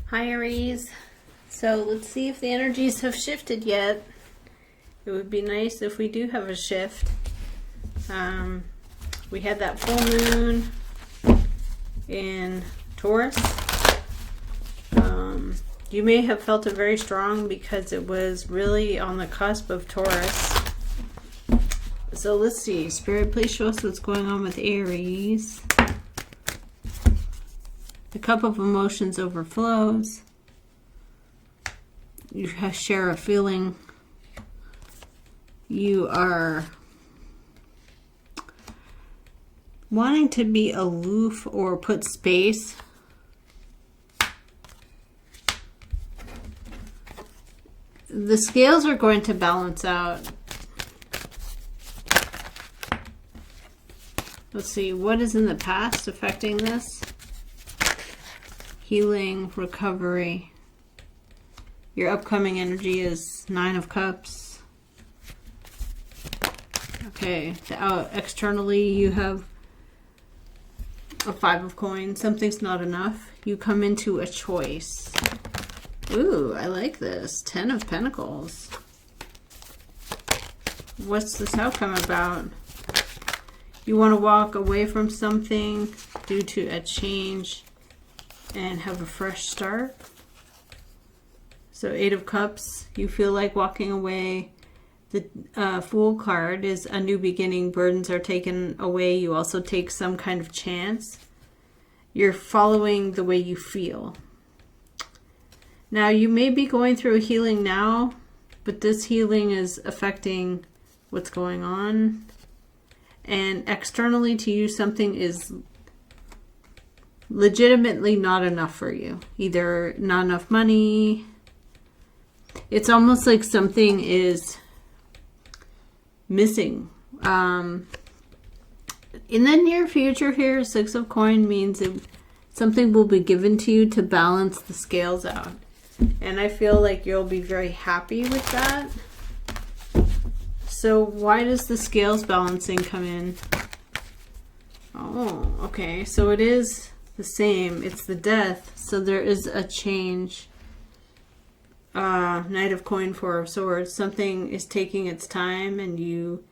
Hi Aries. So let's see if the energies have shifted yet. It would be nice if we do have a shift. We had that full moon in Taurus. You may have felt it very strong because it was really on the cusp of Taurus. So let's see. Spirit, please show us what's going on with Aries. The cup of emotions overflows. You share a feeling. You are wanting to be aloof or put space. The scales are going to balance out. Let's see, what is in the past affecting this? Healing, recovery. Your upcoming energy is Nine of Cups. Okay, externally you have a Five of Coins. Something's not enough. You come into a choice. Ooh, I like this. 10 of Pentacles. What's this outcome about? You want to walk away from something due to a change and have a fresh start. So 8 of Cups, you feel like walking away. The Fool card is a new beginning. Burdens are taken away. You also take some kind of chance. You're following the way you feel. Now, you may be going through a healing now, but this healing is affecting what's going on. And externally to you, something is legitimately not enough for you. Either not enough money. It's almost like something is missing. In the near future here, 6 of Coins means something will be given to you to balance the scales out. And I feel like you'll be very happy with that. So why does the scales balancing come in? Oh, okay. So it is the same. It's the Death. So there is a change. Knight of Coins, 4 of Swords. Something is taking its time and you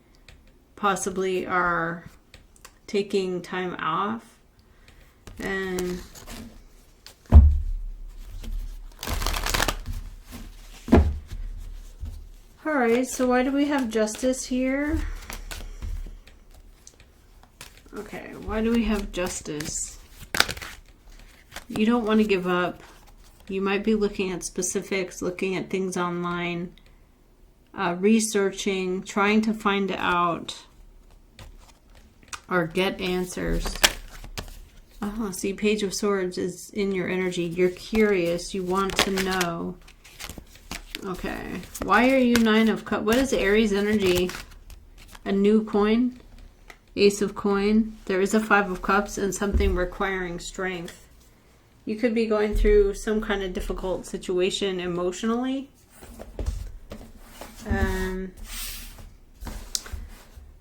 possibly are taking time off. And alright, so why do we have Justice here? Okay, why do we have Justice? You don't want to give up. You might be looking at specifics, looking at things online, researching, trying to find out or get answers. Oh, see, Page of Swords is in your energy. You're curious. You want to know. Okay. Why are you 9 of Cups? What is Aries energy? A new coin? Ace of Coins. There is a 5 of Cups and something requiring strength. You could be going through some kind of difficult situation emotionally.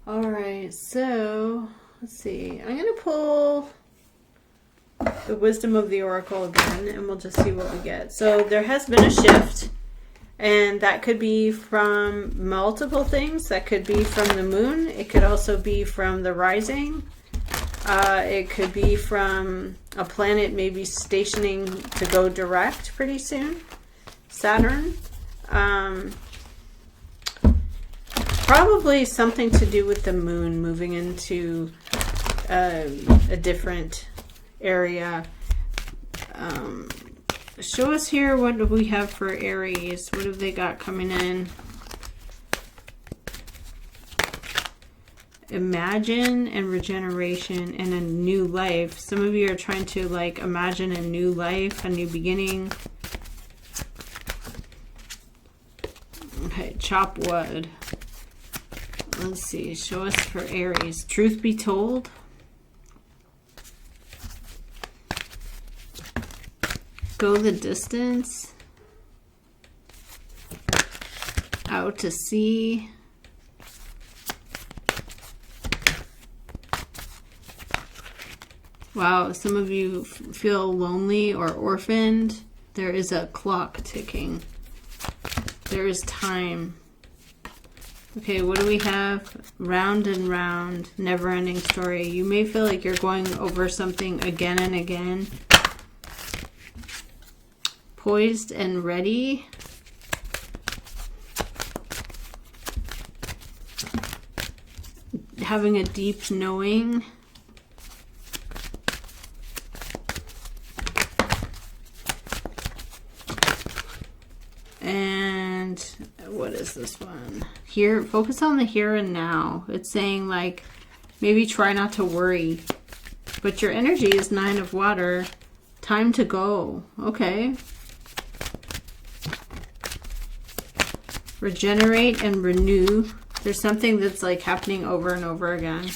Alright, so let's see. I'm going to pull the Wisdom of the Oracle again and we'll just see what we get. So there has been a shift. And that could be from multiple things. That could be from the moon. It could also be from the rising. It could be from a planet maybe stationing to go direct pretty soon. Saturn. Probably something to do with the moon moving into a different area. Show us here, what do we have for Aries? What have they got coming in? Imagine and regeneration and a new life. Some of you are trying to like imagine a new life, a new beginning. Okay, chop wood. Let's see, show us for Aries. Truth be told. Go the distance. Out to sea. Wow, some of you feel lonely or orphaned. There is a clock ticking. There is time. Okay, what do we have? Round and round, never-ending story. You may feel like you're going over something again and again. Poised and ready. Having a deep knowing. And what is this one? Here, focus on the here and now. It's saying like, maybe try not to worry. But your energy is 9 of water. Time to go. Okay. Regenerate and renew. There's something that's like happening over and over again.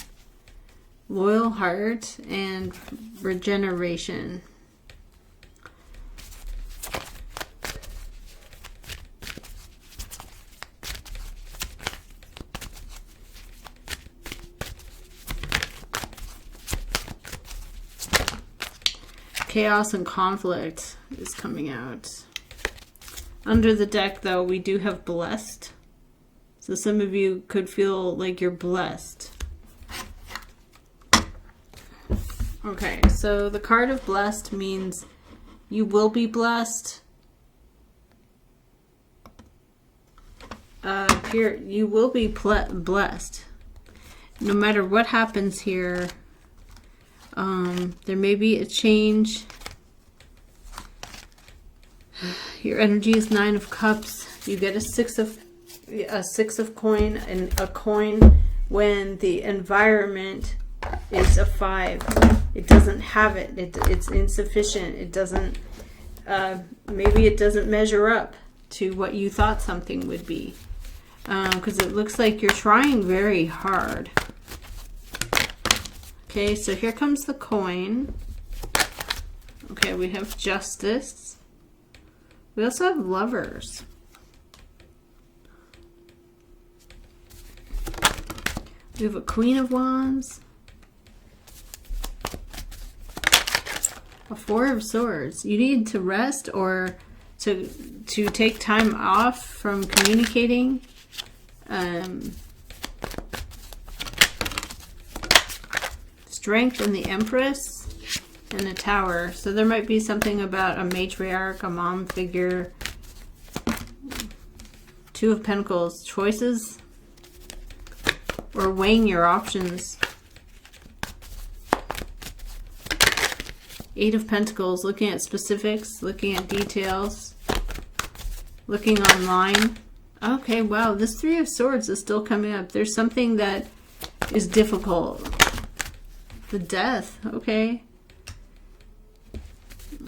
Loyal heart and regeneration. Chaos and conflict is coming out. Under the deck, though, we do have blessed. So some of you could feel like you're blessed. Okay, so the card of blessed means you will be blessed. Here, you will be blessed. No matter what happens here, there may be a change. Your energy is 9 of cups. You get a 6 of coin and a coin when the environment is a 5. It doesn't have it. It's insufficient. It doesn't. Maybe it doesn't measure up to what you thought something would be, because it looks like you're trying very hard. Okay, so here comes the coin. Okay, we have justice. We also have lovers. We have a Queen of Wands. A 4 of Swords. You need to rest or to take time off from communicating. Strength and the Empress and a Tower. So there might be something about a matriarch, a mom figure. 2 of Pentacles. Choices or weighing your options. 8 of Pentacles. Looking at specifics, looking at details, looking online. Okay, wow, this 3 of Swords is still coming up. There's something that is difficult. The Death, okay.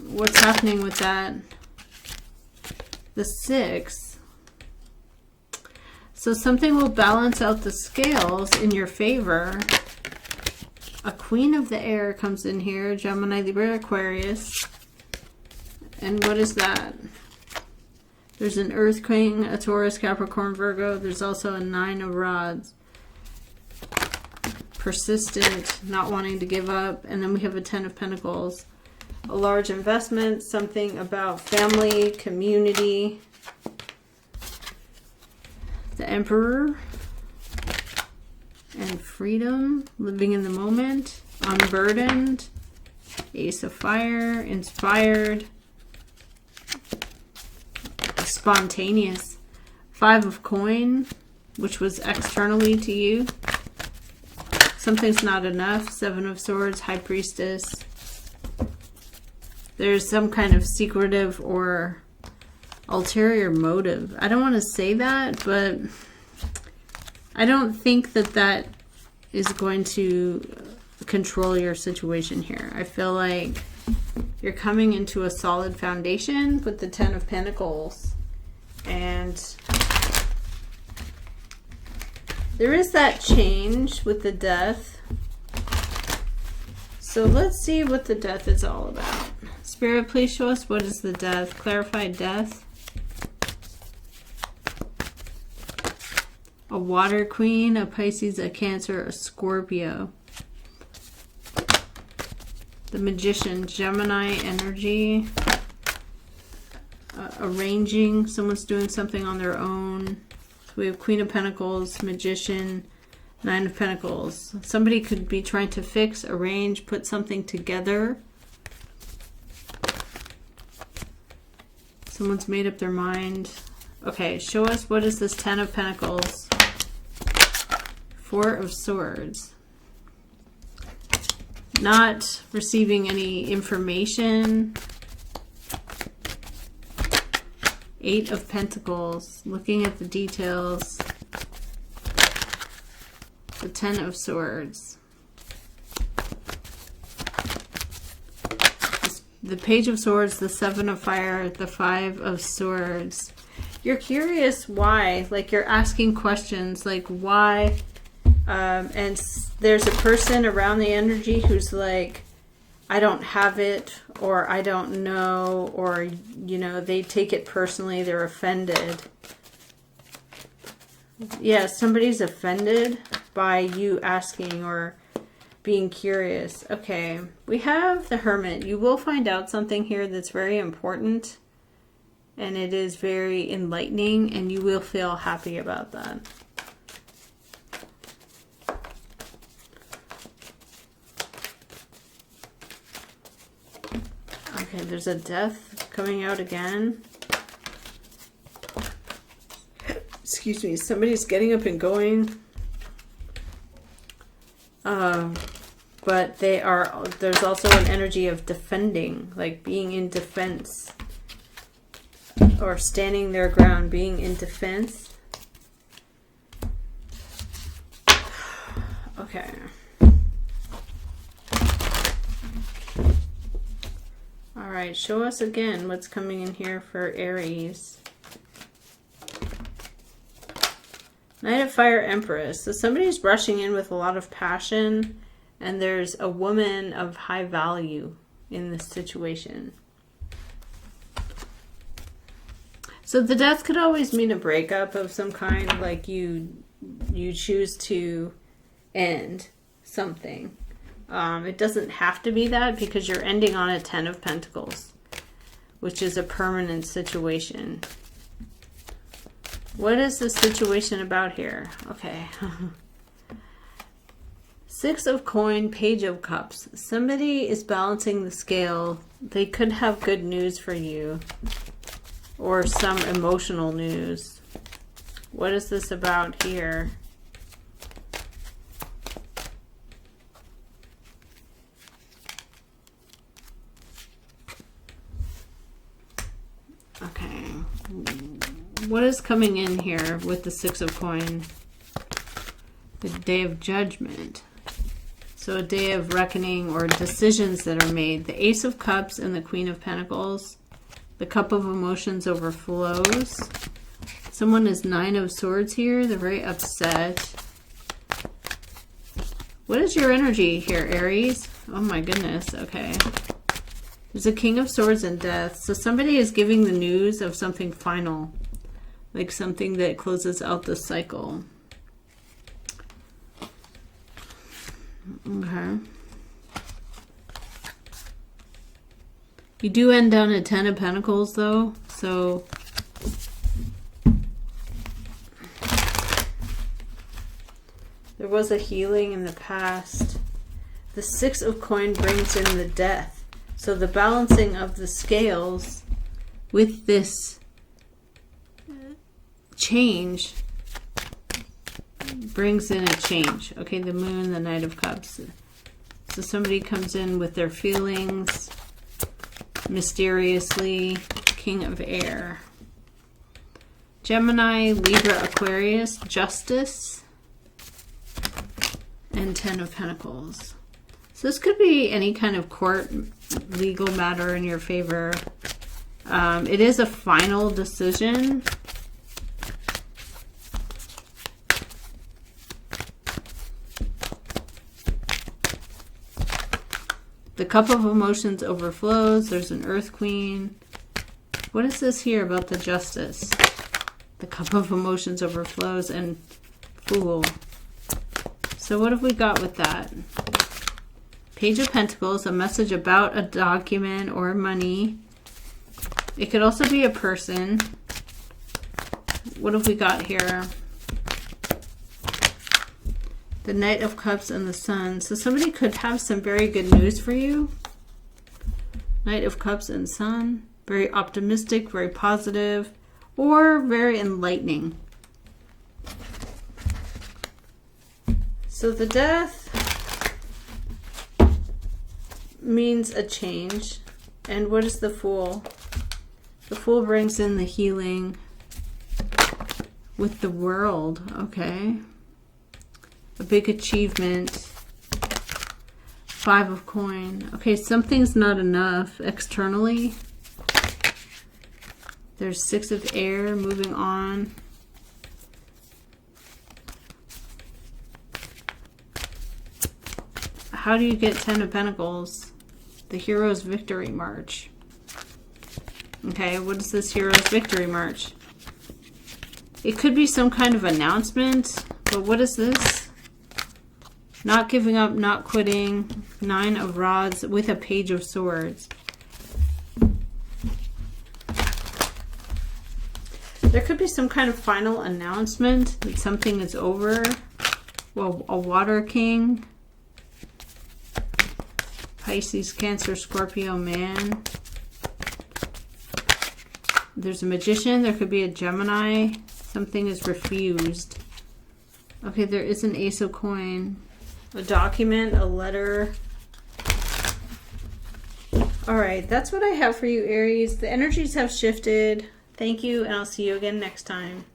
What's happening with that? The 6. So something will balance out the scales in your favor. A Queen of the Air comes in here. Gemini, Libra, Aquarius. And what is that? There's an Earth King, a Taurus, Capricorn, Virgo. There's also a 9 of Rods. Persistent, not wanting to give up. And then we have a 10 of Pentacles. A large investment, something about family, community. The Emperor. And freedom, living in the moment, unburdened. Ace of Fire, inspired. Spontaneous. 5 of Coin, which was externally to you. Something's not enough. 7 of Swords, High Priestess. There's some kind of secretive or ulterior motive. I don't want to say that, but I don't think that that is going to control your situation here. I feel like you're coming into a solid foundation with the 10 of Pentacles. And there is that change with the Death. So let's see what the Death is all about. Spirit, please show us what is the Death. Clarify Death. A Water Queen, a Pisces, a Cancer, a Scorpio. The Magician, Gemini energy. arranging. Someone's doing something on their own. So we have Queen of Pentacles, Magician, Nine of Pentacles. Somebody could be trying to fix, arrange, put something together. Someone's made up their mind. Okay, show us, what is this Ten of Pentacles? Four of Swords. Not receiving any information. Eight of Pentacles. Looking at the details. The Ten of Swords. The Page of Swords, the Seven of Fire, the Five of Swords. You're curious why. Like, you're asking questions like why. And there's a person around the energy who's like, I don't have it, or I don't know, or, you know, they take it personally, they're offended. Yeah, somebody's offended by you asking or being curious. Okay, we have the Hermit. You will find out something here that's very important, and it is very enlightening, and you will feel happy about that. Okay, there's a Death coming out again. Excuse me, somebody's getting up and going. But there's also an energy of defending, like being in defense. Or standing their ground, being in defense. Okay. Alright, show us again what's coming in here for Aries. Knight of Fire, Empress. So somebody's rushing in with a lot of passion, and there's a woman of high value in this situation. So the Death could always mean a breakup of some kind, like you choose to end something. It doesn't have to be that, because you're ending on a Ten of Pentacles, which is a permanent situation. What is the situation about here? Okay. Six of Coin, Page of Cups. Somebody is balancing the scale. They could have good news for you, or some emotional news. What is this about here? Okay. What is coming in here with the Six of Coin? The Day of Judgment. So a day of reckoning or decisions that are made. The Ace of Cups and the Queen of Pentacles. The Cup of Emotions overflows. Someone is Nine of Swords here. They're very upset. What is your energy here, Aries? Oh my goodness. Okay. There's a King of Swords and Death. So somebody is giving the news of something final. Like something that closes out the cycle. Okay. You do end on a Ten of Pentacles though. So there was a healing in the past. The Six of Coin brings in the Death. So the balancing of the scales with this change brings in a change. Okay, the Moon, the Knight of Cups. So somebody comes in with their feelings mysteriously. King of Air. Gemini, Libra, Aquarius, Justice, and Ten of Pentacles. So this could be any kind of court legal matter in your favor. It is a final decision. The Cup of Emotions overflows. There's an Earth Queen. What is this here about the Justice? The Cup of Emotions overflows and Fool. So what have we got with that? Page of Pentacles, a message about a document or money. It could also be a person. What have we got here? The Knight of Cups and the Sun. So somebody could have some very good news for you. Knight of Cups and Sun. Very optimistic, very positive, or very enlightening. So the Death means a change. And what is the Fool? The Fool brings in the healing with the world. Okay. A big achievement. 5 of coin. Okay, something's not enough externally. There's 6 of air, moving on. How do you get 10 of Pentacles? The Hero's Victory March. Okay, what is this Hero's Victory March? It could be some kind of announcement, but what is this? Not giving up, not quitting. 9 of Rods with a Page of Swords. There could be some kind of final announcement that something is over. Well, a Water King. Pisces, Cancer, Scorpio, man. There's a Magician. There could be a Gemini. Something is refused. Okay, there is an Ace of Coin. A document, a letter. All right, that's what I have for you, Aries. The energies have shifted. Thank you, and I'll see you again next time.